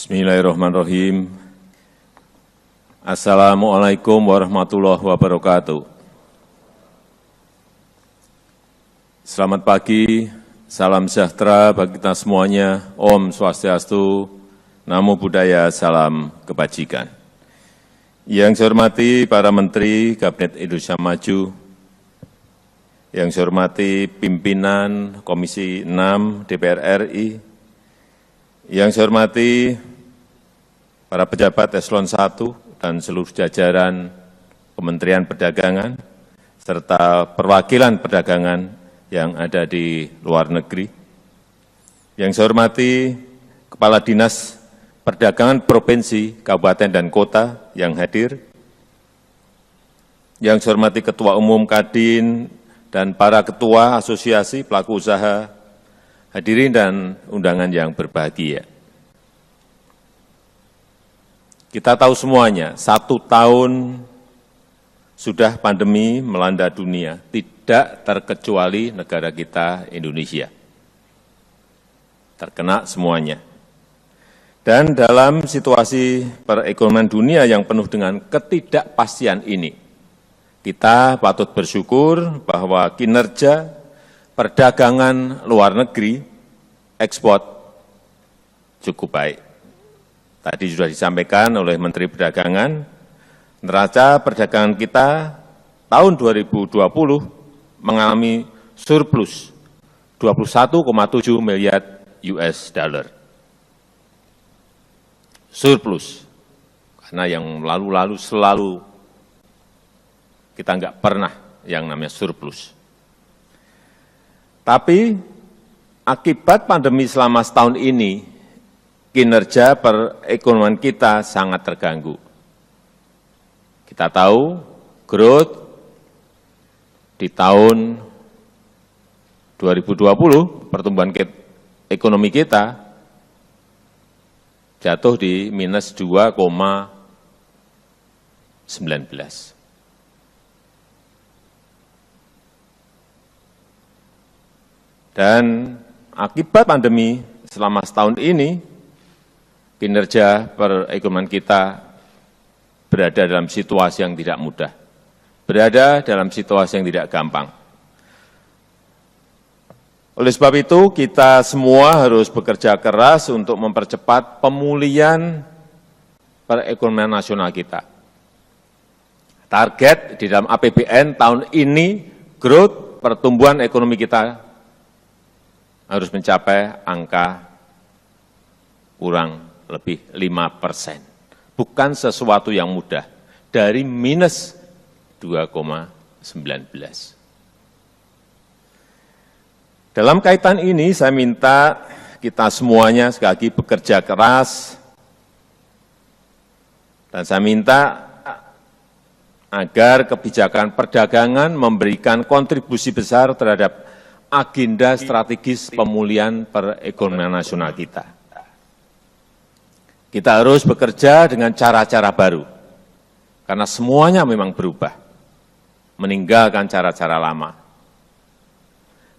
Bismillahirrahmanirrahim. Assalamualaikum warahmatullahi wabarakatuh. Selamat pagi, salam sejahtera bagi kita semuanya. Om Swastiastu, Namo Buddhaya, salam kebajikan. Yang saya hormati para Menteri Kabinet Indonesia Maju, yang saya hormati pimpinan Komisi 6 DPR RI, yang saya hormati para pejabat eselon 1 dan seluruh jajaran Kementerian Perdagangan, serta perwakilan perdagangan yang ada di luar negeri. Yang saya hormati Kepala Dinas Perdagangan Provinsi, Kabupaten, dan Kota yang hadir. Yang saya hormati Ketua Umum Kadin dan para ketua asosiasi pelaku usaha, hadirin dan undangan yang berbahagia. Kita tahu semuanya, 1 tahun sudah pandemi melanda dunia, tidak terkecuali negara kita Indonesia. Terkena semuanya. Dan dalam situasi perekonomian dunia yang penuh dengan ketidakpastian ini, kita patut bersyukur bahwa kinerja perdagangan luar negeri, ekspor cukup baik. Tadi sudah disampaikan oleh Menteri Perdagangan, neraca perdagangan kita tahun 2020 mengalami surplus 21,7 miliar US dollar. Surplus, karena yang lalu-lalu selalu kita nggak pernah yang namanya surplus. Tapi akibat pandemi selama setahun ini, kinerja perekonomian kita sangat terganggu. Kita tahu growth di tahun 2020, pertumbuhan ekonomi kita jatuh di minus 2,19. Dan akibat pandemi selama setahun ini, kinerja perekonomian kita berada dalam situasi yang tidak mudah, berada dalam situasi yang tidak gampang. Oleh sebab itu, kita semua harus bekerja keras untuk mempercepat pemulihan perekonomian nasional kita. Target di dalam APBN tahun ini, growth pertumbuhan ekonomi kita harus mencapai angka kurang lebih 5%. Bukan sesuatu yang mudah, dari minus 2,19. Dalam kaitan ini, saya minta kita semuanya sekali lagi bekerja keras, dan saya minta agar kebijakan perdagangan memberikan kontribusi besar terhadap agenda strategis pemulihan perekonomian nasional kita. Kita harus bekerja dengan cara-cara baru, karena semuanya memang berubah, meninggalkan cara-cara lama.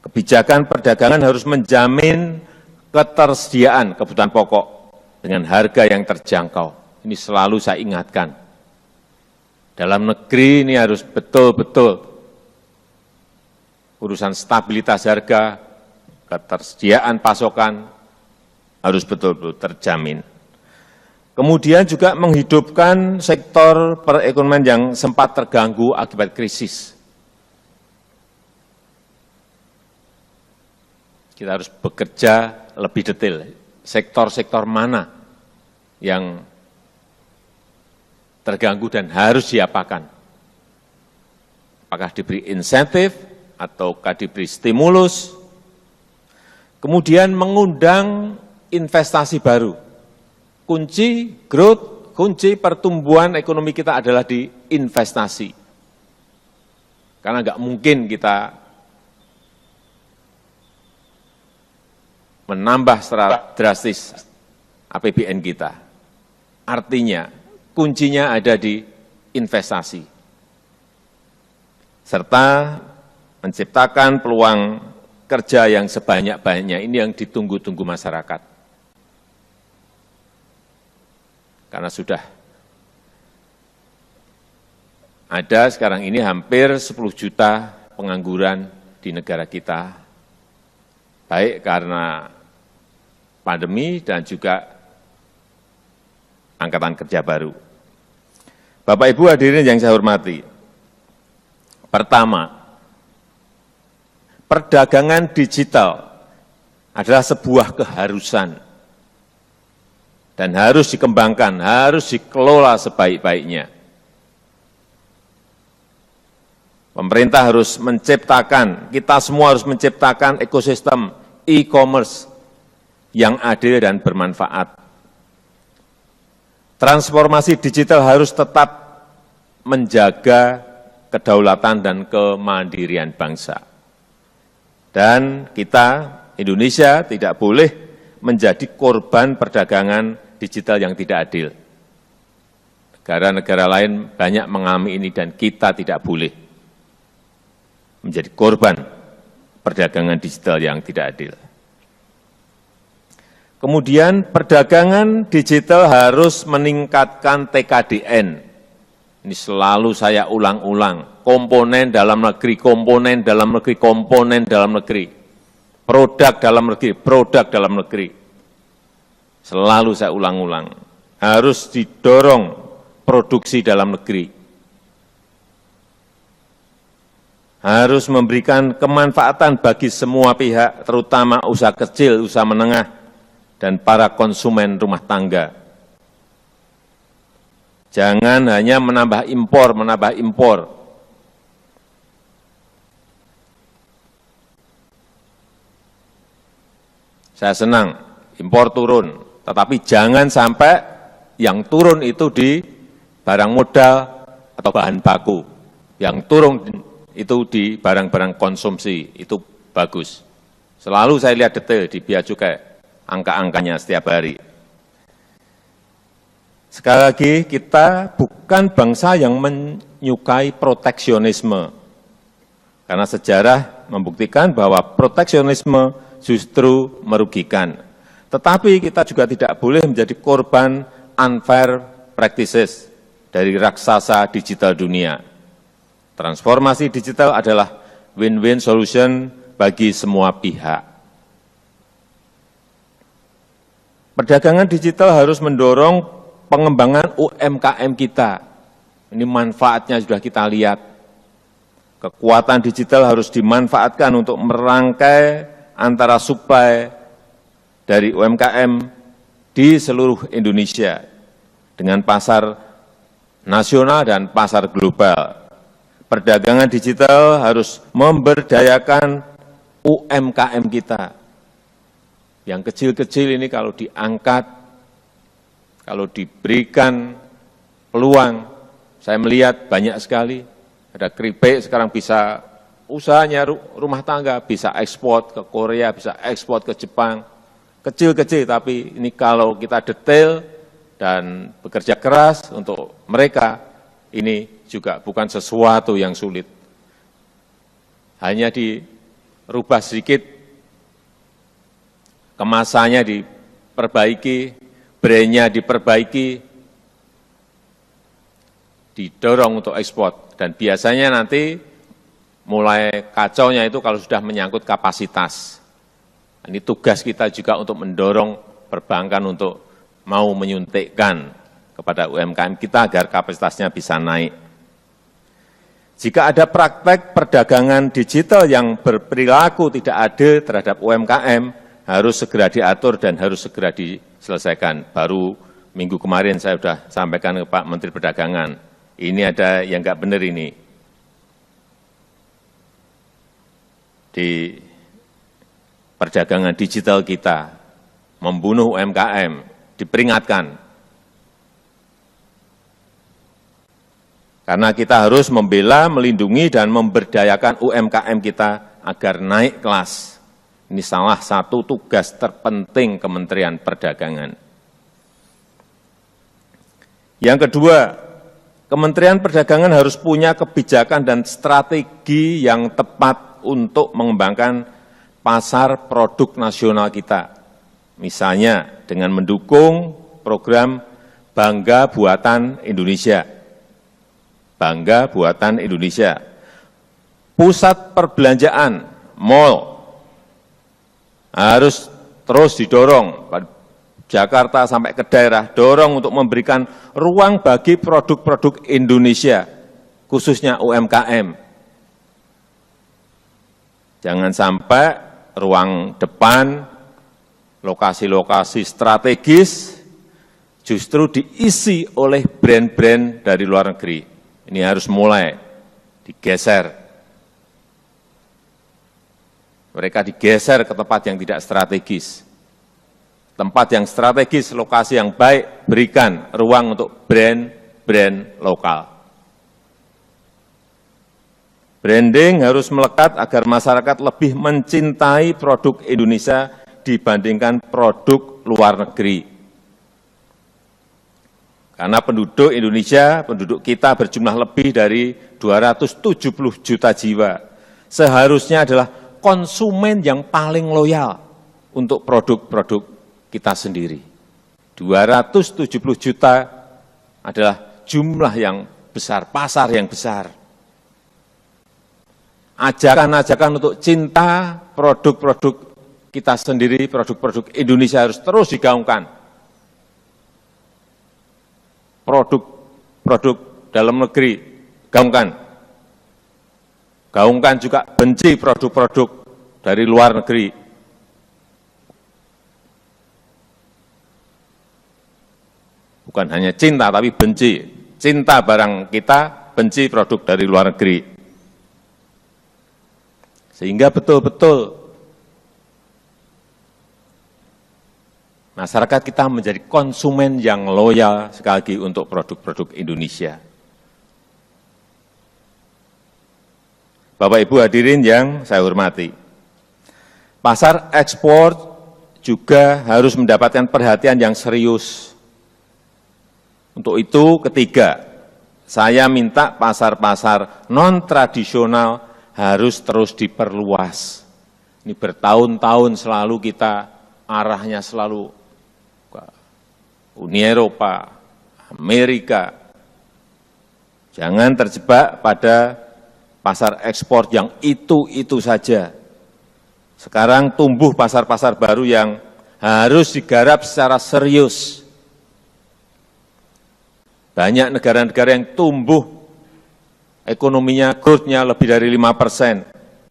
Kebijakan perdagangan harus menjamin ketersediaan kebutuhan pokok dengan harga yang terjangkau. Ini selalu saya ingatkan. Dalam negeri ini harus betul-betul urusan stabilitas harga, ketersediaan pasokan harus betul-betul terjamin. Kemudian juga menghidupkan sektor perekonomian yang sempat terganggu akibat krisis. Kita harus bekerja lebih detail, sektor-sektor mana yang terganggu dan harus diapakan. Apakah diberi insentif, ataukah diberi stimulus, kemudian mengundang investasi baru. Kunci growth, kunci pertumbuhan ekonomi kita adalah di investasi. Karena nggak mungkin kita menambah secara drastis APBN kita. Artinya, kuncinya ada di investasi. Serta menciptakan peluang kerja yang sebanyak-banyaknya, ini yang ditunggu-tunggu masyarakat. karena sudah ada sekarang ini hampir 10 juta pengangguran di negara kita, baik karena pandemi dan juga angkatan kerja baru. Bapak Ibu hadirin yang saya hormati, pertama, perdagangan digital adalah sebuah keharusan dan harus dikembangkan, harus dikelola sebaik-baiknya. Pemerintah harus menciptakan, kita semua harus menciptakan ekosistem e-commerce yang adil dan bermanfaat. Transformasi digital harus tetap menjaga kedaulatan dan kemandirian bangsa. Dan kita, Indonesia, tidak boleh menjadi korban perdagangan digital yang tidak adil. Negara-negara lain banyak mengalami ini dan kita tidak boleh menjadi korban perdagangan digital yang tidak adil. Kemudian perdagangan digital harus meningkatkan TKDN. Ini selalu saya ulang-ulang, komponen dalam negeri, komponen dalam negeri, komponen dalam negeri, produk dalam negeri, produk dalam negeri. Selalu saya ulang-ulang, harus didorong produksi dalam negeri. Harus memberikan kemanfaatan bagi semua pihak, terutama usaha kecil, usaha menengah, dan para konsumen rumah tangga. Jangan hanya menambah impor. Saya senang, impor turun, tetapi jangan sampai yang turun itu di barang modal atau bahan baku. Yang turun itu di barang-barang konsumsi, itu bagus. Selalu saya lihat detail di Bea Cukai, angka-angkanya setiap hari. Sekali lagi, kita bukan bangsa yang menyukai proteksionisme. Karena sejarah membuktikan bahwa proteksionisme justru merugikan. Tetapi kita juga tidak boleh menjadi korban unfair practices dari raksasa digital dunia. Transformasi digital adalah win-win solution bagi semua pihak. Perdagangan digital harus mendorong pengembangan UMKM kita. Ini manfaatnya sudah kita lihat. Kekuatan digital harus dimanfaatkan untuk merangkai antara supply dari UMKM di seluruh Indonesia dengan pasar nasional dan pasar global. Perdagangan digital harus memberdayakan UMKM kita. Yang kecil-kecil ini kalau diangkat, kalau diberikan peluang, saya melihat banyak sekali. Ada keripik sekarang bisa usahanya rumah tangga, bisa ekspor ke Korea, bisa ekspor ke Jepang. Kecil-kecil, tapi ini kalau kita detail dan bekerja keras untuk mereka, ini juga bukan sesuatu yang sulit. Hanya dirubah sedikit, kemasannya diperbaiki, brandnya diperbaiki, didorong untuk ekspor. Dan biasanya nanti mulai kacaunya itu kalau sudah menyangkut kapasitas. Ini tugas kita juga untuk mendorong perbankan untuk mau menyuntikkan kepada UMKM kita agar kapasitasnya bisa naik. Jika ada praktek perdagangan digital yang berperilaku tidak adil terhadap UMKM, harus segera diatur dan harus segera diselesaikan. Baru minggu kemarin saya sudah sampaikan ke Pak Menteri Perdagangan, ini ada yang nggak benar ini. Di perdagangan digital kita, membunuh UMKM, diperingatkan. Karena kita harus membela, melindungi, dan memberdayakan UMKM kita agar naik kelas. Ini salah satu tugas terpenting Kementerian Perdagangan. Yang kedua, Kementerian Perdagangan harus punya kebijakan dan strategi yang tepat untuk mengembangkan pasar produk nasional kita. Misalnya dengan mendukung program bangga buatan Indonesia. Bangga buatan Indonesia. Pusat perbelanjaan, mal, harus terus didorong, Jakarta sampai ke daerah, dorong untuk memberikan ruang bagi produk-produk Indonesia, khususnya UMKM. Jangan sampai ruang depan, lokasi-lokasi strategis, justru diisi oleh brand-brand dari luar negeri. Ini harus mulai digeser. Mereka digeser ke tempat yang tidak strategis. Tempat yang strategis, lokasi yang baik, berikan ruang untuk brand-brand lokal. Branding harus melekat agar masyarakat lebih mencintai produk Indonesia dibandingkan produk luar negeri. Karena penduduk Indonesia, penduduk kita berjumlah lebih dari 270 juta jiwa. Seharusnya adalah konsumen yang paling loyal untuk produk-produk kita sendiri. 270 juta adalah jumlah yang besar, pasar yang besar. Ajakan-ajakan untuk cinta produk-produk kita sendiri, produk-produk Indonesia harus terus digaungkan. Produk-produk dalam negeri, gaungkan. Gaungkan juga benci produk-produk dari luar negeri. Bukan hanya cinta, tapi benci. Cinta barang kita, benci produk dari luar negeri. Sehingga betul-betul masyarakat kita menjadi konsumen yang loyal sekali lagi untuk produk-produk Indonesia. Bapak Ibu hadirin yang saya hormati, pasar ekspor juga harus mendapatkan perhatian yang serius. Untuk itu, ketiga, saya minta pasar-pasar non-tradisional harus terus diperluas. Ini bertahun-tahun selalu kita arahnya selalu ke Uni Eropa, Amerika. Jangan terjebak pada pasar ekspor yang itu saja. Sekarang tumbuh pasar-pasar baru yang harus digarap secara serius. Banyak negara-negara yang tumbuh ekonominya, growth-nya lebih dari 5%.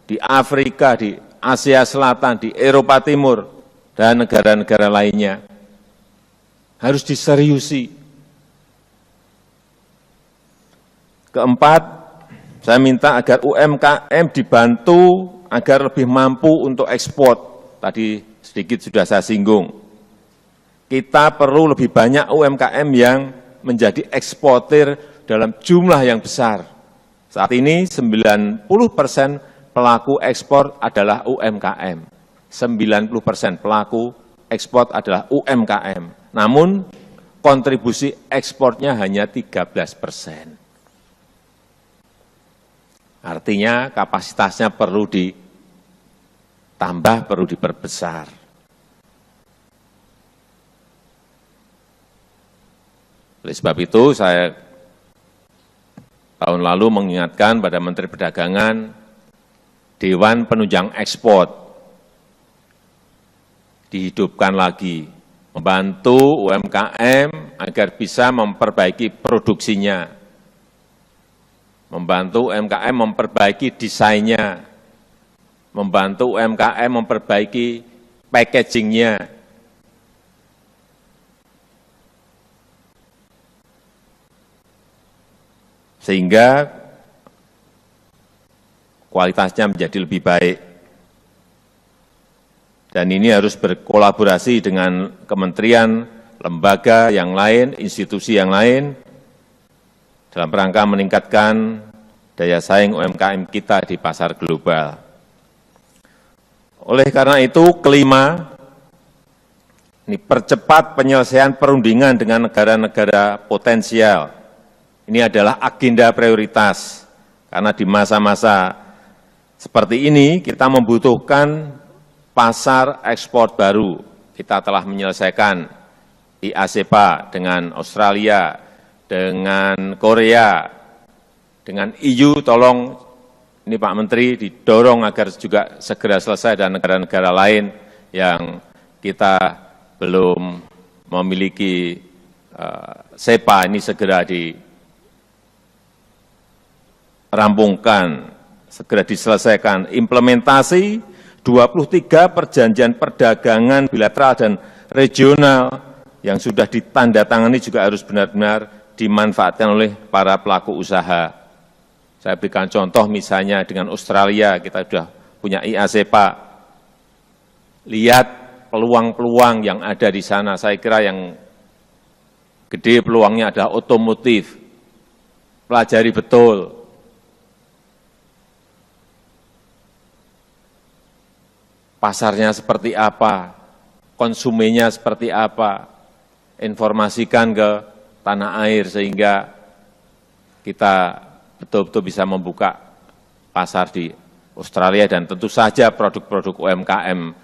Di Afrika, di Asia Selatan, di Eropa Timur, dan negara-negara lainnya. Harus diseriusi. Keempat, saya minta agar UMKM dibantu agar lebih mampu untuk ekspor. Tadi sedikit sudah saya singgung. Kita perlu lebih banyak UMKM yang menjadi eksportir dalam jumlah yang besar. Saat ini 90% pelaku ekspor adalah UMKM. 90% pelaku ekspor adalah UMKM. Namun kontribusi ekspornya hanya 13%. Artinya kapasitasnya perlu ditambah, perlu diperbesar. Oleh sebab itu, saya tahun lalu mengingatkan pada Menteri Perdagangan, Dewan Penunjang Ekspor dihidupkan lagi, membantu UMKM agar bisa memperbaiki produksinya, membantu UMKM memperbaiki desainnya, membantu UMKM memperbaiki packaging-nya. Sehingga kualitasnya menjadi lebih baik. Dan ini harus berkolaborasi dengan kementerian, lembaga yang lain, institusi yang lain, dalam rangka meningkatkan daya saing UMKM kita di pasar global. Oleh karena itu, kelima, ini percepat penyelesaian perundingan dengan negara-negara potensial. Ini adalah agenda prioritas, karena di masa-masa seperti ini kita membutuhkan pasar ekspor baru. Kita telah menyelesaikan IASEPA, dengan Australia, dengan Korea, dengan EU, tolong ini Pak Menteri didorong agar juga segera selesai, dan negara-negara lain yang kita belum memiliki SEPA ini segera dirampungkan, segera diselesaikan. Implementasi 23 perjanjian perdagangan bilateral dan regional yang sudah ditandatangani juga harus benar-benar dimanfaatkan oleh para pelaku usaha. Saya berikan contoh misalnya dengan Australia, kita sudah punya IASEPA. Lihat peluang-peluang yang ada di sana. Saya kira yang gede peluangnya adalah otomotif. Pelajari betul. Pasarnya seperti apa, konsumennya seperti apa, informasikan ke tanah air sehingga kita betul-betul bisa membuka pasar di Australia, dan tentu saja produk-produk UMKM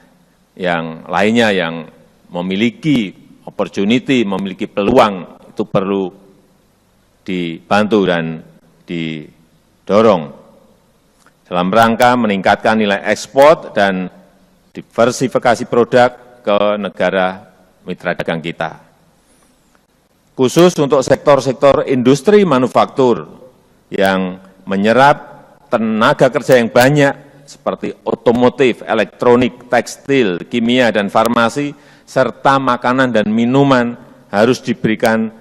yang lainnya yang memiliki opportunity, memiliki peluang, itu perlu dibantu dan didorong dalam rangka meningkatkan nilai ekspor dan diversifikasi produk ke negara mitra dagang kita. Khusus untuk sektor-sektor industri manufaktur yang menyerap tenaga kerja yang banyak seperti otomotif, elektronik, tekstil, kimia, dan farmasi, serta makanan dan minuman harus diberikan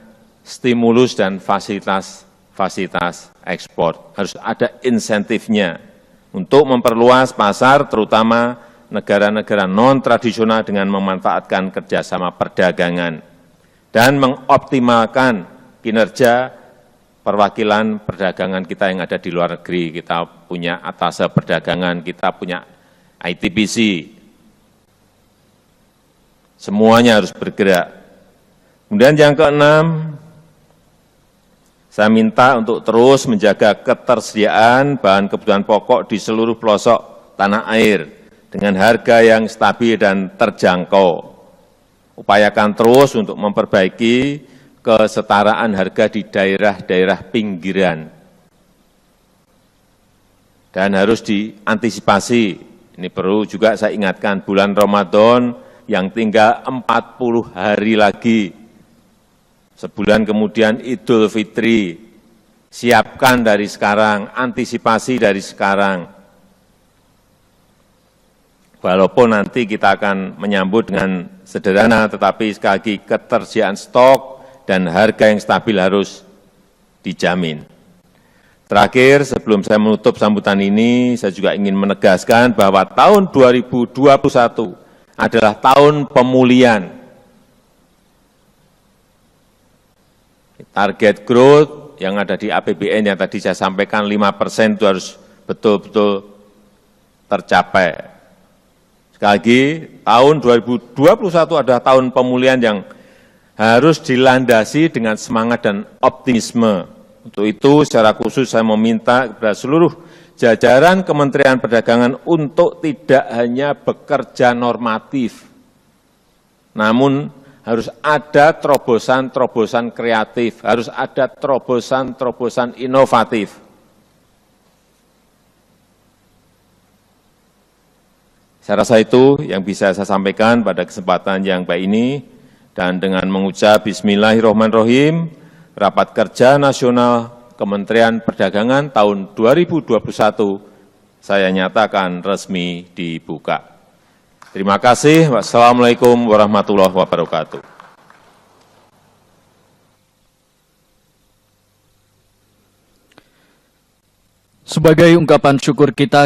stimulus dan fasilitas ekspor. Harus ada insentifnya untuk memperluas pasar, terutama negara-negara non-tradisional dengan memanfaatkan kerjasama perdagangan dan mengoptimalkan kinerja perwakilan perdagangan kita yang ada di luar negeri. Kita punya atase perdagangan, kita punya ITBC. Semuanya harus bergerak. Kemudian yang keenam, saya minta untuk terus menjaga ketersediaan bahan kebutuhan pokok di seluruh pelosok tanah air dengan harga yang stabil dan terjangkau. Upayakan terus untuk memperbaiki kesetaraan harga di daerah-daerah pinggiran. Dan harus diantisipasi, ini perlu juga saya ingatkan, bulan Ramadan yang tinggal 40 hari lagi. Sebulan kemudian Idul Fitri, siapkan dari sekarang, antisipasi dari sekarang. Walaupun nanti kita akan menyambut dengan sederhana, tetapi sekali lagi ketersediaan stok dan harga yang stabil harus dijamin. Terakhir, sebelum saya menutup sambutan ini, saya juga ingin menegaskan bahwa tahun 2021 adalah tahun pemulihan. Target growth yang ada di APBN yang tadi saya sampaikan 5% itu harus betul-betul tercapai. Sekali lagi, tahun 2021 adalah tahun pemulihan yang harus dilandasi dengan semangat dan optimisme. Untuk itu, secara khusus saya meminta kepada seluruh jajaran Kementerian Perdagangan untuk tidak hanya bekerja normatif, namun harus ada terobosan-terobosan kreatif, harus ada terobosan-terobosan inovatif. Saya rasa itu yang bisa saya sampaikan pada kesempatan yang baik ini. Dan dengan mengucap Bismillahirrahmanirrahim, Rapat Kerja Nasional Kementerian Perdagangan tahun 2021 saya nyatakan resmi dibuka. Terima kasih. Wassalamualaikum warahmatullahi wabarakatuh. Sebagai ungkapan syukur kita